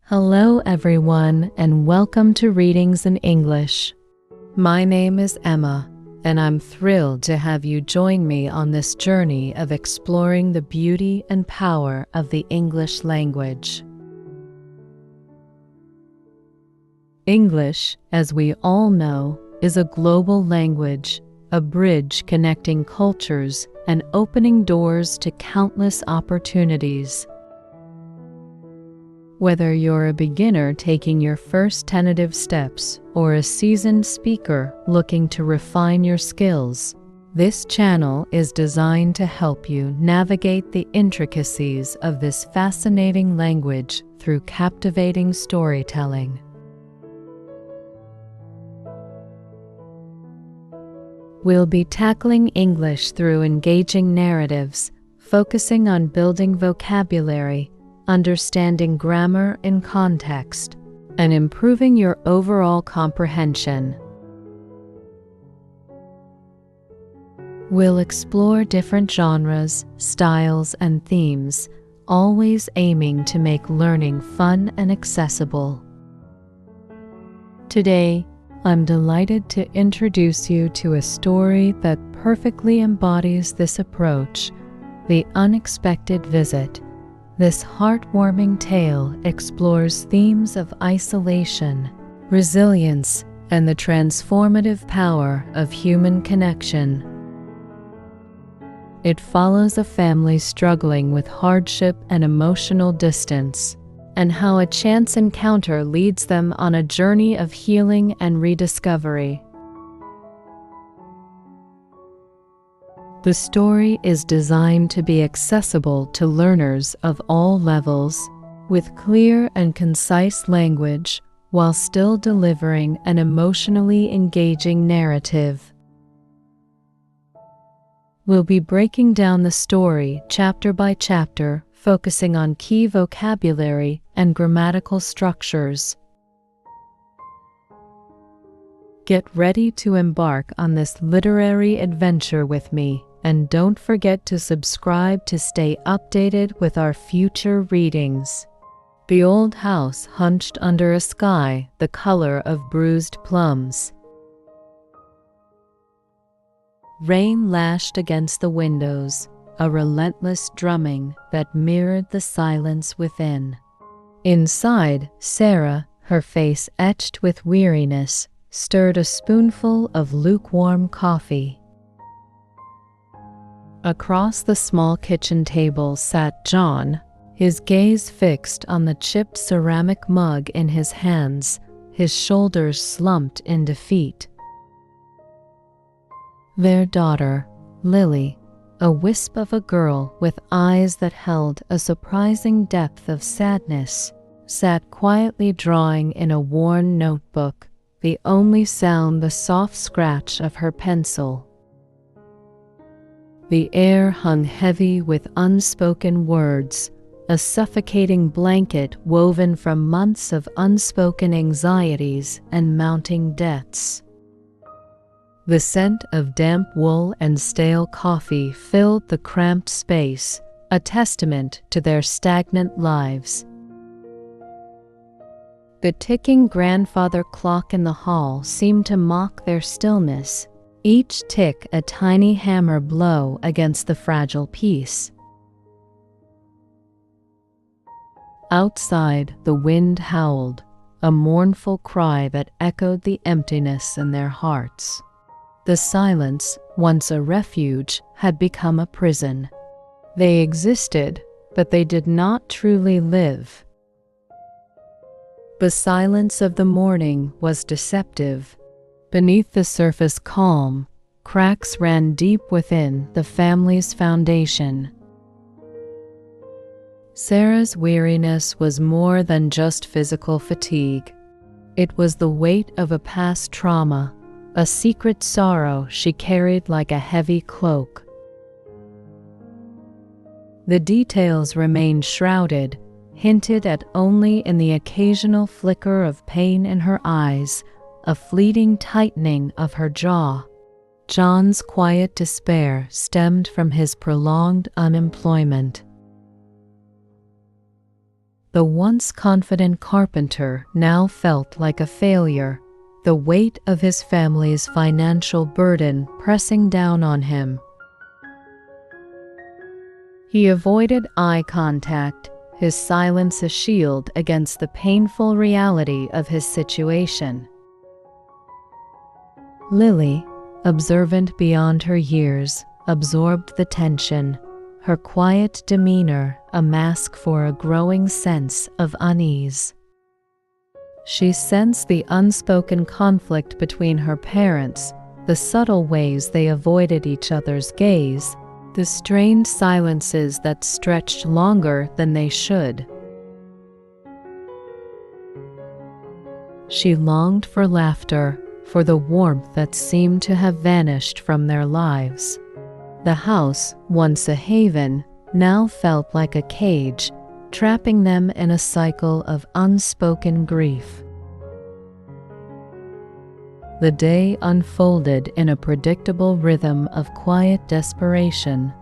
Hello everyone, and welcome to Readings in English. My name is Emma, and I'm thrilled to have you join me on this journey of exploring the beauty and power of the English language. English, as we all know, is a global language, a bridge connecting cultures and opening doors to countless opportunities. Whether you're a beginner taking your first tentative steps or a seasoned speaker looking to refine your skills, this channel is designed to help you navigate the intricacies of this fascinating language through captivating storytelling. We'll be tackling English through engaging narratives, focusing on building vocabulary, understanding grammar in context, and improving your overall comprehension. We'll explore different genres, styles, and themes, always aiming to make learning fun and accessible. Today, I'm delighted to introduce you to a story that perfectly embodies this approach, The Unexpected Visit. This heartwarming tale explores themes of isolation, resilience, and the transformative power of human connection. It follows a family struggling with hardship and emotional distance, and how a chance encounter leads them on a journey of healing and rediscovery. The story is designed to be accessible to learners of all levels, with clear and concise language, while still delivering an emotionally engaging narrative. We'll be breaking down the story chapter by chapter, focusing on key vocabulary and grammatical structures. Get ready to embark on this literary adventure with me. And don't forget to subscribe to stay updated with our future readings. The old house hunched under a sky the color of bruised plums. Rain lashed against the windows, a relentless drumming that mirrored the silence within. Inside, Sarah, her face etched with weariness, stirred a spoonful of lukewarm coffee. Across the small kitchen table sat John, his gaze fixed on the chipped ceramic mug in his hands, his shoulders slumped in defeat. Their daughter, Lily, a wisp of a girl with eyes that held a surprising depth of sadness, sat quietly drawing in a worn notebook, the only sound the soft scratch of her pencil. The air hung heavy with unspoken words, a suffocating blanket woven from months of unspoken anxieties and mounting debts. The scent of damp wool and stale coffee filled the cramped space, a testament to their stagnant lives. The ticking grandfather clock in the hall seemed to mock their stillness, each tick a tiny hammer blow against the fragile peace. Outside, the wind howled, a mournful cry that echoed the emptiness in their hearts. The silence, once a refuge, had become a prison. They existed, but they did not truly live. The silence of the morning was deceptive. Beneath the surface calm, cracks ran deep within the family's foundation. Sarah's weariness was more than just physical fatigue. It was the weight of a past trauma, a secret sorrow she carried like a heavy cloak. The details remained shrouded, hinted at only in the occasional flicker of pain in her eyes, a fleeting tightening of her jaw. John's quiet despair stemmed from his prolonged unemployment. The once confident carpenter now felt like a failure, the weight of his family's financial burden pressing down on him. He avoided eye contact, his silence a shield against the painful reality of his situation. Lily, observant beyond her years, absorbed the tension, her quiet demeanor a mask for a growing sense of unease. She sensed the unspoken conflict between her parents, the subtle ways they avoided each other's gaze, the strained silences that stretched longer than they should. She longed for laughter, for the warmth that seemed to have vanished from their lives. The house, once a haven, now felt like a cage, trapping them in a cycle of unspoken grief. The day unfolded in a predictable rhythm of quiet desperation.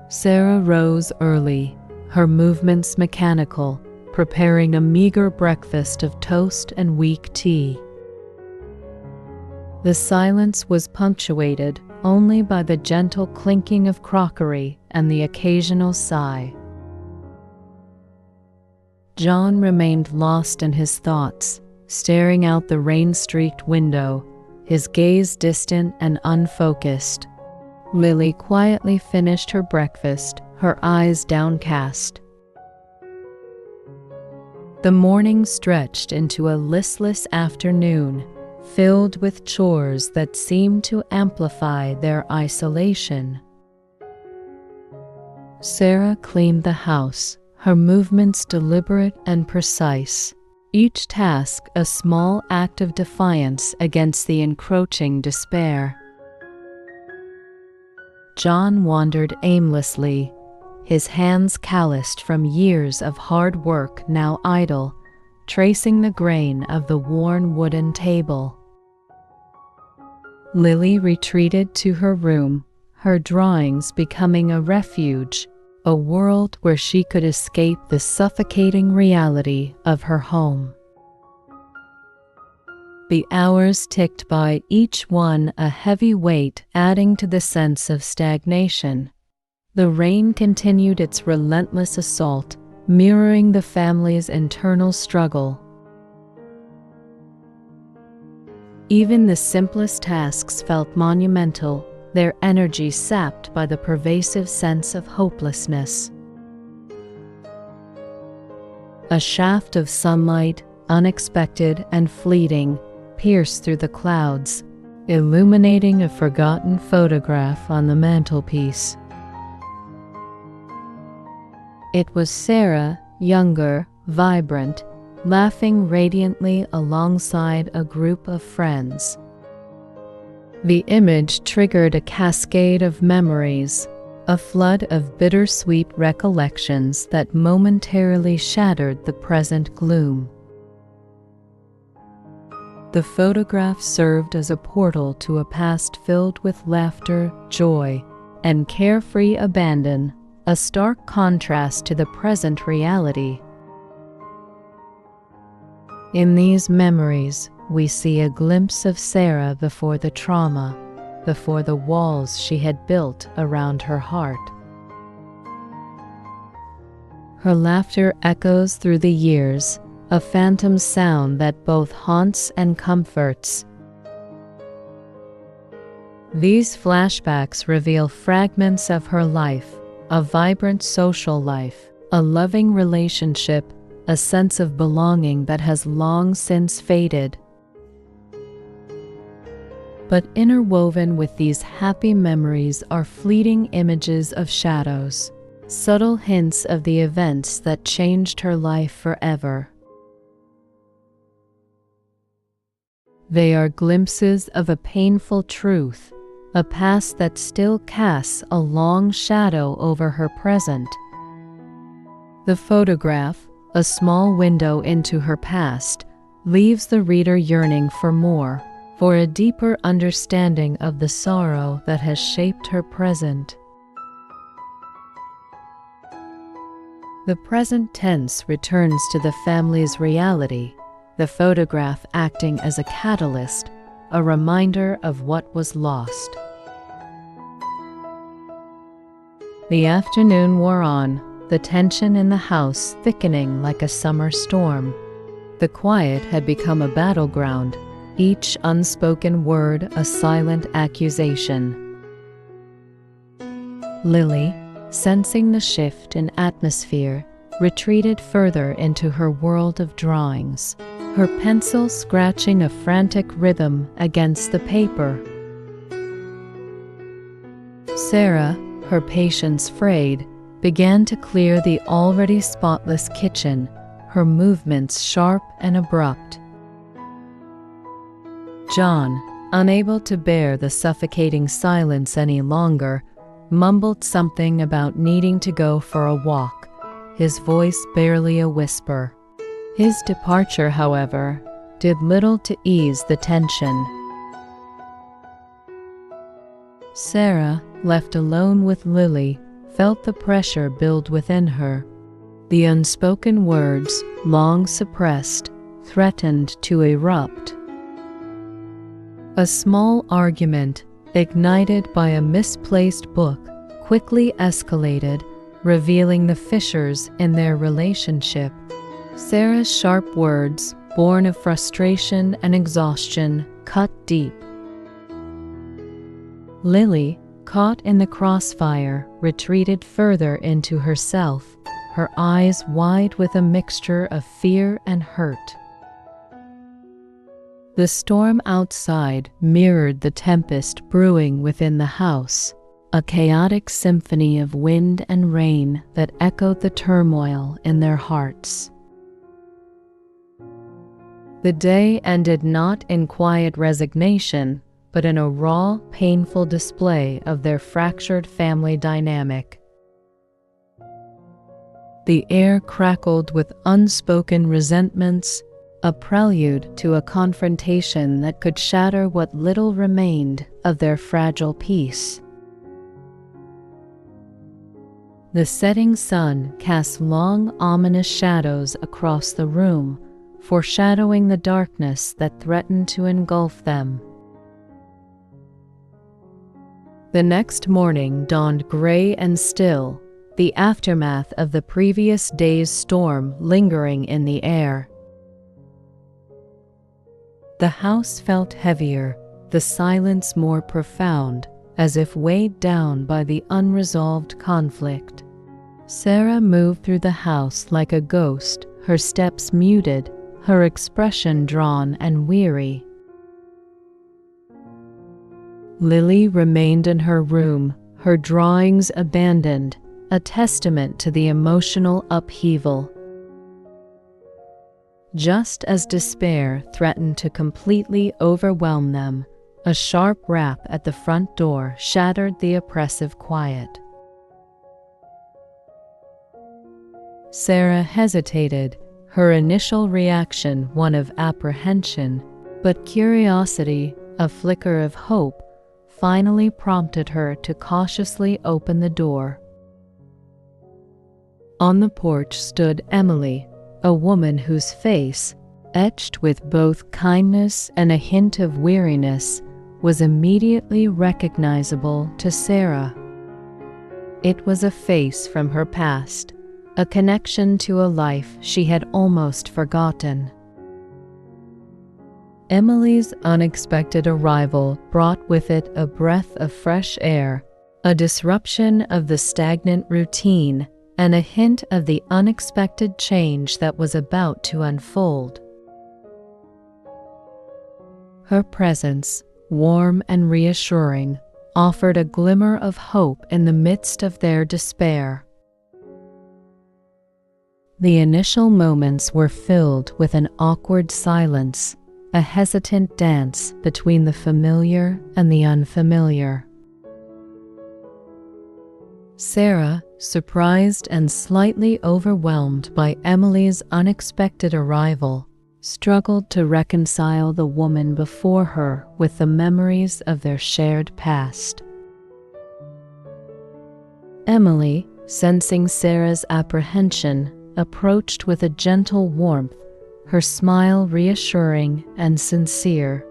Sarah rose early, her movements mechanical, preparing a meager breakfast of toast and weak tea. The silence was punctuated only by the gentle clinking of crockery and the occasional sigh. John remained lost in his thoughts, staring out the rain-streaked window, his gaze distant and unfocused. Lily quietly finished her breakfast, her eyes downcast. The morning stretched into a listless afternoon, filled with chores that seemed to amplify their isolation. Sarah cleaned the house, her movements deliberate and precise, each task a small act of defiance against the encroaching despair. John wandered aimlessly, his hands calloused from years of hard work now idle, tracing the grain of the worn wooden table. Lily retreated to her room, her drawings becoming a refuge, a world where she could escape the suffocating reality of her home. The hours ticked by, each one a heavy weight adding to the sense of stagnation. The rain continued its relentless assault, mirroring the family's internal struggle. Even the simplest tasks felt monumental, their energy sapped by the pervasive sense of hopelessness. A shaft of sunlight, unexpected and fleeting, pierced through the clouds, illuminating a forgotten photograph on the mantelpiece. It was Sarah, younger, vibrant, laughing radiantly alongside a group of friends. The image triggered a cascade of memories, a flood of bittersweet recollections that momentarily shattered the present gloom. The photograph served as a portal to a past filled with laughter, joy, and carefree abandon, a stark contrast to the present reality. In these memories, we see a glimpse of Sarah before the trauma, before the walls she had built around her heart. Her laughter echoes through the years, a phantom sound that both haunts and comforts. These flashbacks reveal fragments of her life, a vibrant social life, a loving relationship, a sense of belonging that has long since faded. But interwoven with these happy memories are fleeting images of shadows, subtle hints of the events that changed her life forever. They are glimpses of a painful truth, a past that still casts a long shadow over her present. The photograph, a small window into her past, leaves the reader yearning for more, for a deeper understanding of the sorrow that has shaped her present. The present tense returns to the family's reality, the photograph acting as a catalyst, a reminder of what was lost. The afternoon wore on, the tension in the house thickening like a summer storm. The quiet had become a battleground, each unspoken word a silent accusation. Lily, sensing the shift in atmosphere, retreated further into her world of drawings, her pencil scratching a frantic rhythm against the paper. Sarah, her patience frayed, began to clear the already spotless kitchen, her movements sharp and abrupt. John, unable to bear the suffocating silence any longer, mumbled something about needing to go for a walk, his voice barely a whisper. His departure, however, did little to ease the tension. Sarah, left alone with Lily, felt the pressure build within her. The unspoken words, long suppressed, threatened to erupt. A small argument, ignited by a misplaced book, quickly escalated, revealing the fissures in their relationship. Sarah's sharp words, born of frustration and exhaustion, cut deep. Lily, caught in the crossfire, retreated further into herself, her eyes wide with a mixture of fear and hurt. The storm outside mirrored the tempest brewing within the house, a chaotic symphony of wind and rain that echoed the turmoil in their hearts. The day ended not in quiet resignation, but in a raw, painful display of their fractured family dynamic. The air crackled with unspoken resentments, a prelude to a confrontation that could shatter what little remained of their fragile peace. The setting sun cast long, ominous shadows across the room, foreshadowing the darkness that threatened to engulf them. The next morning dawned gray and still, the aftermath of the previous day's storm lingering in the air. The house felt heavier, the silence more profound, as if weighed down by the unresolved conflict. Sarah moved through the house like a ghost, her steps muted, her expression drawn and weary. Lily remained in her room, her drawings abandoned, a testament to the emotional upheaval. Just as despair threatened to completely overwhelm them, a sharp rap at the front door shattered the oppressive quiet. Sarah hesitated, her initial reaction one of apprehension, but curiosity, a flicker of hope, finally prompted her to cautiously open the door. On the porch stood Emily, a woman whose face, etched with both kindness and a hint of weariness, was immediately recognizable to Sarah. It was a face from her past, a connection to a life she had almost forgotten. Emily's unexpected arrival brought with it a breath of fresh air, a disruption of the stagnant routine, and a hint of the unexpected change that was about to unfold. Her presence, warm and reassuring, offered a glimmer of hope in the midst of their despair. The initial moments were filled with an awkward silence, a hesitant dance between the familiar and the unfamiliar. Sarah, surprised and slightly overwhelmed by Emily's unexpected arrival, struggled to reconcile the woman before her with the memories of their shared past. Emily, sensing Sarah's apprehension, approached with a gentle warmth, her smile reassuring and sincere.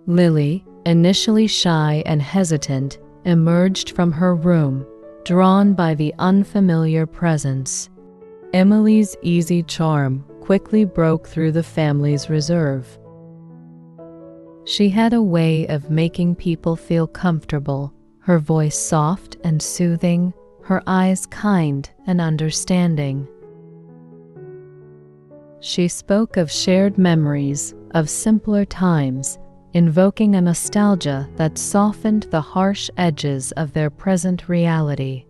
Lily, initially shy and hesitant, emerged from her room, drawn by the unfamiliar presence. Emily's easy charm quickly broke through the family's reserve. She had a way of making people feel comfortable, her voice soft and soothing, her eyes kind and understanding. She spoke of shared memories, of simpler times, invoking a nostalgia that softened the harsh edges of their present reality.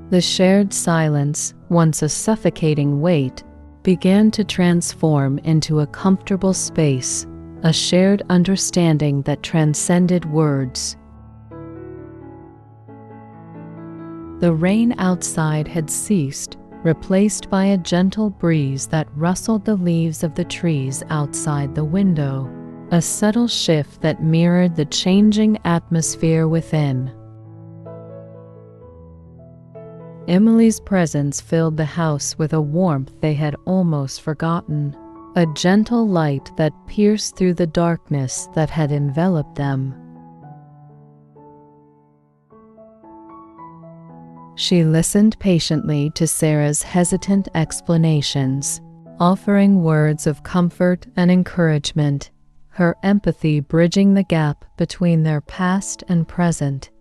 The shared silence, once a suffocating weight, began to transform into a comfortable space, a shared understanding that transcended words. The rain outside had ceased, replaced by a gentle breeze that rustled the leaves of the trees outside the window, a subtle shift that mirrored the changing atmosphere within. Emily's presence filled the house with a warmth they had almost forgotten, a gentle light that pierced through the darkness that had enveloped them. She listened patiently to Sarah's hesitant explanations, offering words of comfort and encouragement, her empathy bridging the gap between their past and present.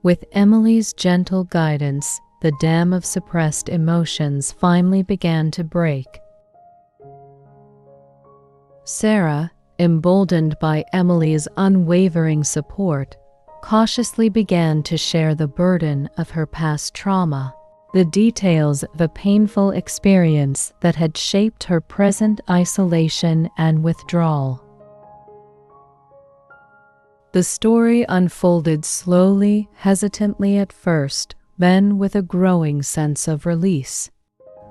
With Emily's gentle guidance, the dam of suppressed emotions finally began to break. Sarah, emboldened by Emily's unwavering support, cautiously began to share the burden of her past trauma, the details of a painful experience that had shaped her present isolation and withdrawal. The story unfolded slowly, hesitantly at first, then with a growing sense of release.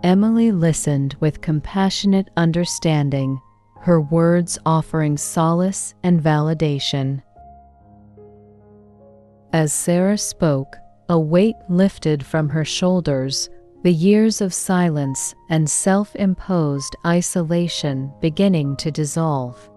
Emily listened with compassionate understanding, her words offering solace and validation. As Sarah spoke, a weight lifted from her shoulders, the years of silence and self-imposed isolation beginning to dissolve.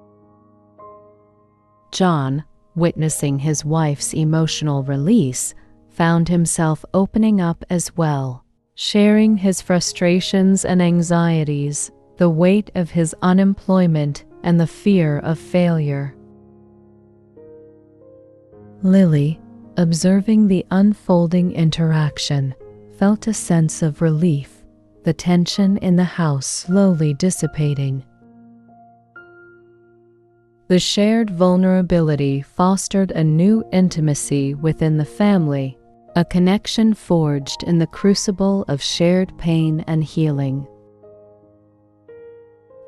John, witnessing his wife's emotional release, found himself opening up as well, sharing his frustrations and anxieties, the weight of his unemployment and the fear of failure. Lily, observing the unfolding interaction, felt a sense of relief, the tension in the house slowly dissipating. The shared vulnerability fostered a new intimacy within the family, a connection forged in the crucible of shared pain and healing.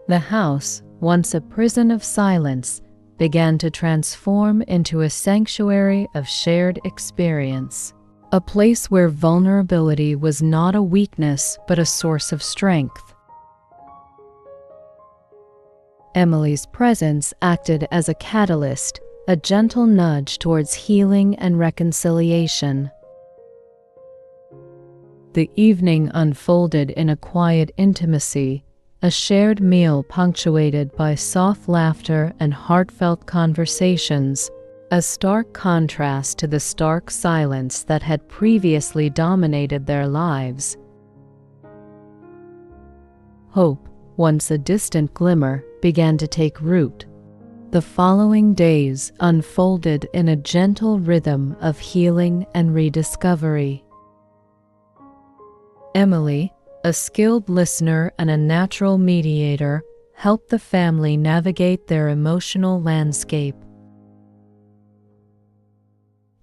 The house, once a prison of silence, began to transform into a sanctuary of shared experience, a place where vulnerability was not a weakness but a source of strength. Emily's presence acted as a catalyst, a gentle nudge towards healing and reconciliation. The evening unfolded in a quiet intimacy, a shared meal punctuated by soft laughter and heartfelt conversations, a stark contrast to the stark silence that had previously dominated their lives. Hope, once a distant glimmer, began to take root. The following days unfolded in a gentle rhythm of healing and rediscovery. Emily, a skilled listener and a natural mediator, helped the family navigate their emotional landscape.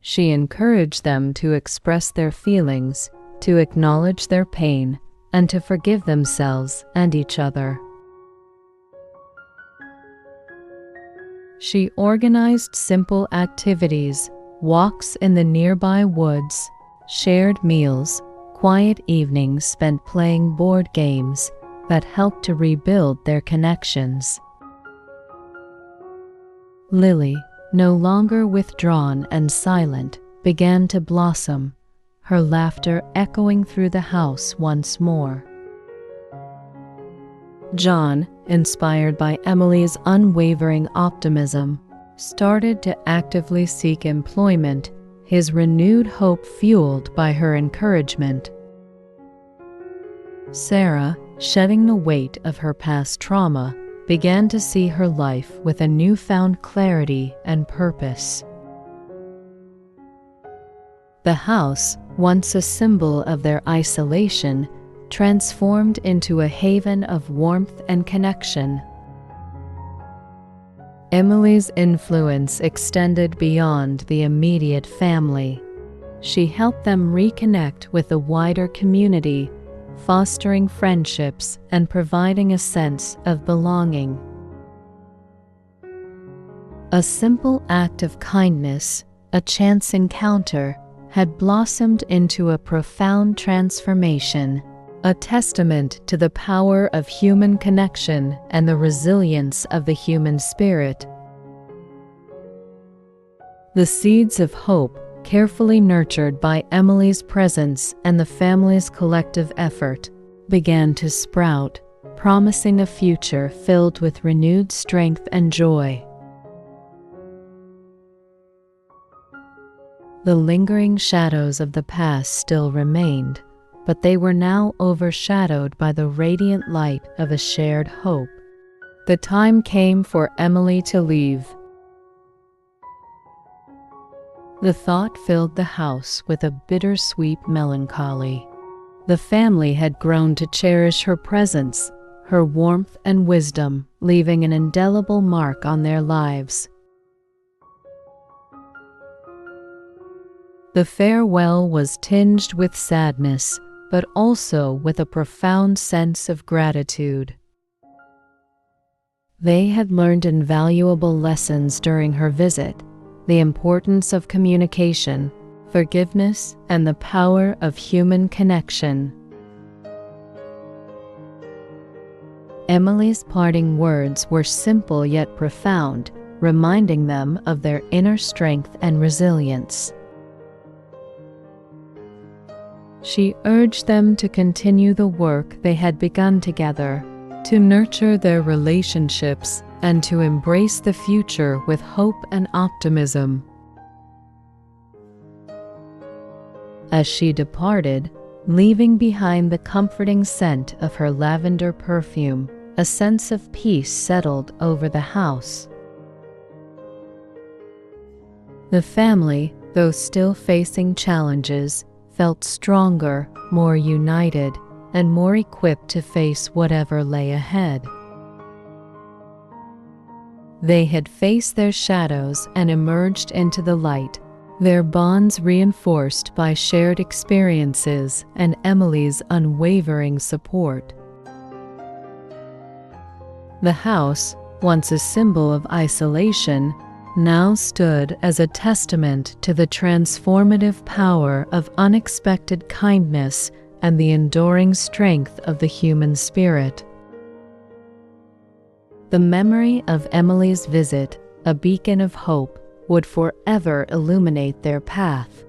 She encouraged them to express their feelings, to acknowledge their pain, and to forgive themselves and each other. She organized simple activities, walks in the nearby woods, shared meals, quiet evenings spent playing board games that helped to rebuild their connections. Lily, no longer withdrawn and silent, began to blossom, her laughter echoing through the house once more. John, inspired by Emily's unwavering optimism, started to actively seek employment, his renewed hope fueled by her encouragement. Sarah, shedding the weight of her past trauma, began to see her life with a newfound clarity and purpose. The house, once a symbol of their isolation, transformed into a haven of warmth and connection. Emily's influence extended beyond the immediate family. She helped them reconnect with a wider community, fostering friendships and providing a sense of belonging. A simple act of kindness, a chance encounter, had blossomed into a profound transformation, a testament to the power of human connection and the resilience of the human spirit. The seeds of hope, carefully nurtured by Emily's presence and the family's collective effort, began to sprout, promising a future filled with renewed strength and joy. The lingering shadows of the past still remained, but they were now overshadowed by the radiant light of a shared hope. The time came for Emily to leave. The thought filled the house with a bittersweet melancholy. The family had grown to cherish her presence, her warmth and wisdom, leaving an indelible mark on their lives. The farewell was tinged with sadness, but also with a profound sense of gratitude. They had learned invaluable lessons during her visit, the importance of communication, forgiveness, and the power of human connection. Emily's parting words were simple yet profound, reminding them of their inner strength and resilience. She urged them to continue the work they had begun together, to nurture their relationships, and to embrace the future with hope and optimism. As she departed, leaving behind the comforting scent of her lavender perfume, a sense of peace settled over the house. The family, though still facing challenges, felt stronger, more united, and more equipped to face whatever lay ahead. They had faced their shadows and emerged into the light, their bonds reinforced by shared experiences and Emily's unwavering support. The house, once a symbol of isolation, now stood as a testament to the transformative power of unexpected kindness and the enduring strength of the human spirit. The memory of Emily's visit, a beacon of hope, would forever illuminate their path.